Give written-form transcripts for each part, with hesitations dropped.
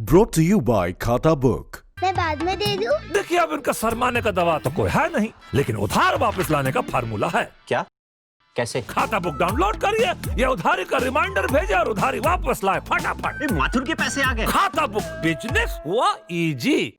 Brought to you by खाता book. मैं बाद में दे दूं? देखिए, अब इनका सरमाने का दवा तो कोई है नहीं, लेकिन उधार वापस लाने का फार्मूला है। क्या? कैसे? खाता बुक डाउनलोड करिए, ये उधारी का रिमाइंडर भेजे और उधारी वापस लाए फटाफट। माथुर के पैसे आ गए। खाता बुक बिजनेस हुआ इजी।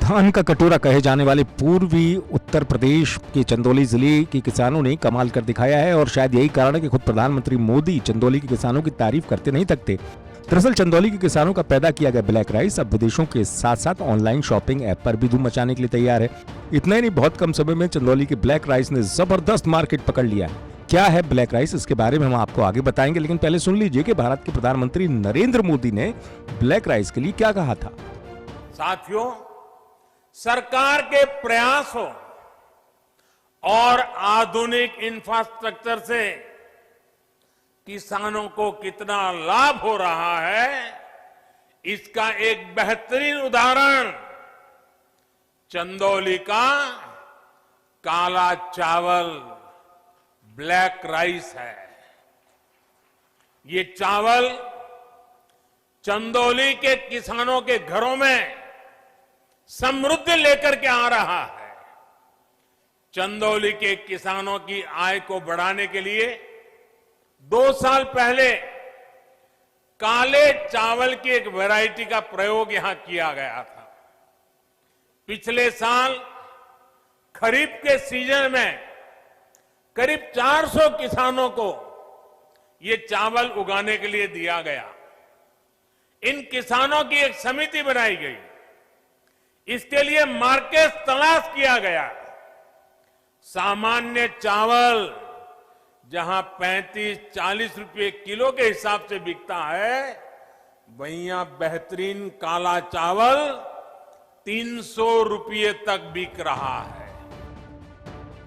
धान का कटोरा कहे जाने वाले पूर्वी उत्तर प्रदेश के चंदौली जिले के किसानों ने कमाल कर दिखाया है और शायद यही कारण है कि खुद प्रधानमंत्री मोदी चंदौली के किसानों की तारीफ करते नहीं थकते। दरअसल चंदौली के किसानों का पैदा किया गया ब्लैक राइस अब विदेशों के साथ साथ ऑनलाइन शॉपिंग ऐप पर भी धूम मचाने के लिए तैयार है। इतना ही नहीं, बहुत कम समय में चंदौली के ब्लैक राइस ने जबरदस्त मार्केट पकड़ लिया है। क्या है ब्लैक राइस, इसके बारे में हम आपको आगे बताएंगे, लेकिन पहले सुन लीजिए कि भारत के प्रधानमंत्री नरेंद्र मोदी ने ब्लैक राइस के लिए क्या कहा था। साथियों, सरकार के प्रयासों और आधुनिक इंफ्रास्ट्रक्चर से किसानों को कितना लाभ हो रहा है, इसका एक बेहतरीन उदाहरण चंदौली का काला चावल ब्लैक राइस है। ये चावल चंदौली के किसानों के घरों में समृद्धि लेकर के आ रहा है। चंदौली के किसानों की आय को बढ़ाने के लिए 2 साल पहले काले चावल की एक वैरायटी का प्रयोग यहां किया गया था। पिछले साल खरीफ के सीजन में करीब 400 किसानों को ये चावल उगाने के लिए दिया गया। इन किसानों की एक समिति बनाई गई, इसके लिए मार्केट तलाश किया गया। सामान्य चावल जहां 35-40 रुपए किलो के हिसाब से बिकता है, वहीं बेहतरीन काला चावल 300 रुपये तक बिक रहा है।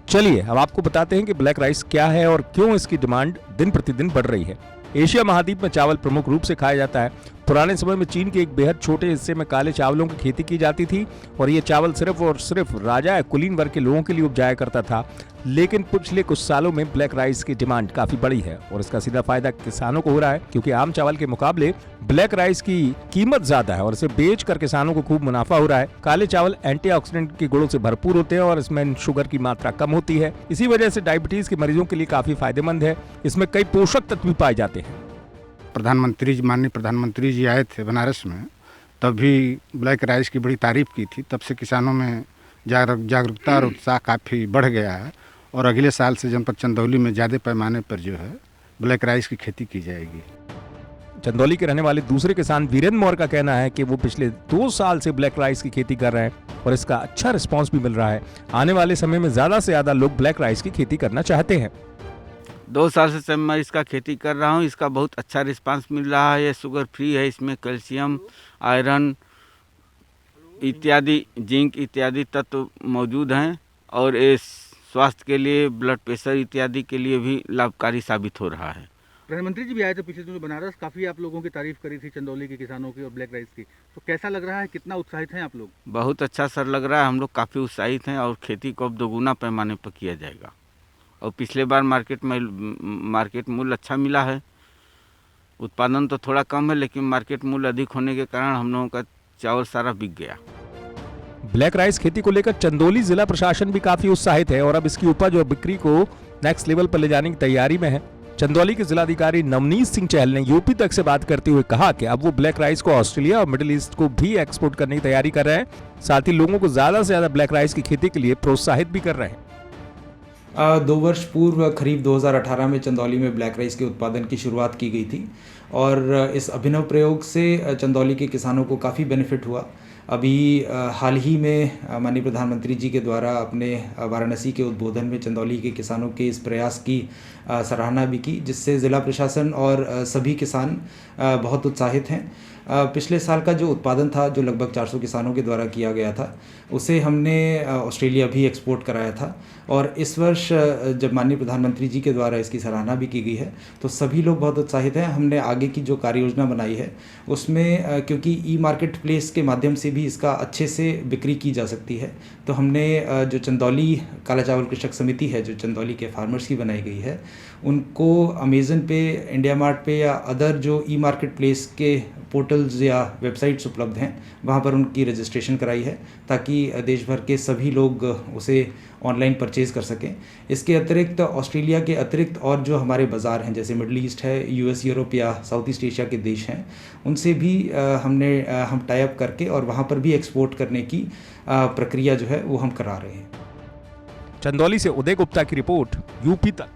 चलिए अब आपको बताते हैं कि ब्लैक राइस क्या है और क्यों इसकी डिमांड दिन प्रतिदिन बढ़ रही है। एशिया महाद्वीप में चावल प्रमुख रूप से खाया जाता है। पुराने समय में चीन के एक बेहद छोटे हिस्से में काले चावलों की खेती की जाती थी और ये चावल सिर्फ और सिर्फ राजा या कुलीन वर्ग के लोगों के लिए उपजाया करता था। लेकिन पिछले कुछ सालों में ब्लैक राइस की डिमांड काफी बढ़ी है और इसका सीधा फायदा किसानों को हो रहा है, क्योंकि आम चावल के मुकाबले ब्लैक राइस की कीमत ज्यादा है और इसे बेचकर किसानों को खूब मुनाफा हो रहा है। काले चावल एंटीऑक्सीडेंट के गुणों से भरपूर होते हैं और इसमें शुगर की मात्रा कम होती है। इसी वजह से डायबिटीज के मरीजों के लिए काफी फायदेमंद है। इसमें कई पोषक तत्व भी पाए जाते हैं। माननीय प्रधानमंत्री जी आए थे बनारस में, तब भी ब्लैक राइस की बड़ी तारीफ की थी। तब से किसानों में जागरूकता और उत्साह काफ़ी बढ़ गया है और अगले साल से जनपद चंदौली में ज़्यादा पैमाने पर जो है ब्लैक राइस की खेती की जाएगी। चंदौली के रहने वाले दूसरे किसान वीरेंद्र मौर्य का कहना है कि वो पिछले 2 साल से ब्लैक राइस की खेती कर रहे हैं और इसका अच्छा रिस्पांस भी मिल रहा है। आने वाले समय में ज़्यादा से ज़्यादा लोग ब्लैक राइस की खेती करना चाहते हैं। 2 साल से मैं इसका खेती कर रहा हूँ, इसका बहुत अच्छा रिस्पांस मिल रहा है। ये शुगर फ्री है, इसमें कैल्शियम, आयरन इत्यादि, जिंक इत्यादि तत्व मौजूद हैं और ये स्वास्थ्य के लिए, ब्लड प्रेशर इत्यादि के लिए भी लाभकारी साबित हो रहा है। प्रधानमंत्री जी भी आए थे पिछले दिनों बनारस, काफ़ी आप लोगों की तारीफ करी थी चंदौली के किसानों की और ब्लैक राइस की, तो कैसा लग रहा है, कितना उत्साहित हैं आप लोग? बहुत अच्छा सर लग रहा है, हम लोग काफ़ी उत्साहित हैं और खेती को अब दोगुना पैमाने पर किया जाएगा। और पिछले बार मार्केट मूल्य अच्छा मिला है। उत्पादन तो थोड़ा कम है, लेकिन मार्केट मूल्य अधिक होने के कारण हम लोगों का चावल सारा बिक गया। ब्लैक राइस खेती को लेकर चंदौली जिला प्रशासन भी काफी उत्साहित है और अब इसकी उपज और बिक्री को नेक्स्ट लेवल पर ले जाने की तैयारी में है। चंदौली के जिलाधिकारी नवनीत सिंह चहल ने यूपी तक से बात करते हुए कहा कि अब वो ब्लैक राइस को ऑस्ट्रेलिया और मिडिल ईस्ट को भी एक्सपोर्ट करने की तैयारी कर रहे हैं। साथ ही लोगों को ज्यादा से ज्यादा ब्लैक राइस की खेती के लिए प्रोत्साहित भी कर रहे हैं। 2 वर्ष पूर्व खरीफ 2018 में चंदौली में ब्लैक राइस के उत्पादन की शुरुआत की गई थी और इस अभिनव प्रयोग से चंदौली के किसानों को काफ़ी बेनिफिट हुआ। अभी हाल ही में माननीय प्रधानमंत्री जी के द्वारा अपने वाराणसी के उद्बोधन में चंदौली के किसानों के इस प्रयास की सराहना भी की, जिससे ज़िला प्रशासन और सभी किसान बहुत उत्साहित हैं। पिछले साल का जो उत्पादन था, जो लगभग 400 किसानों के द्वारा किया गया था, उसे हमने ऑस्ट्रेलिया भी एक्सपोर्ट कराया था और इस वर्ष जब माननीय प्रधानमंत्री जी के द्वारा इसकी सराहना भी की गई है, तो सभी लोग बहुत उत्साहित हैं। हमने आगे की जो कार्य योजना बनाई है उसमें, क्योंकि ई मार्केट प्लेस के माध्यम से भी इसका अच्छे से बिक्री की जा सकती है, तो हमने जो चंदौली काला चावल कृषक समिति है, जो चंदौली के फार्मर्स की बनाई गई है, उनको अमेज़न पे, इंडिया मार्ट पे या अदर जो ई मार्केट प्लेस के पोर्टल्स या वेबसाइट्स उपलब्ध हैं वहाँ पर उनकी रजिस्ट्रेशन कराई है, ताकि देश भर के सभी लोग उसे ऑनलाइन परचेज़ कर सकें। इसके अतिरिक्त ऑस्ट्रेलिया के अतिरिक्त और जो हमारे बाज़ार हैं, जैसे मिडल ईस्ट है, यूएस, यूरोप या साउथ ईस्ट एशिया के देश हैं, उनसे भी हम टाई अप करके और वहाँ पर भी एक्सपोर्ट करने की प्रक्रिया जो है वो हम करा रहे हैं। चंदौली से उदय गुप्ता की रिपोर्ट, यूपी तक।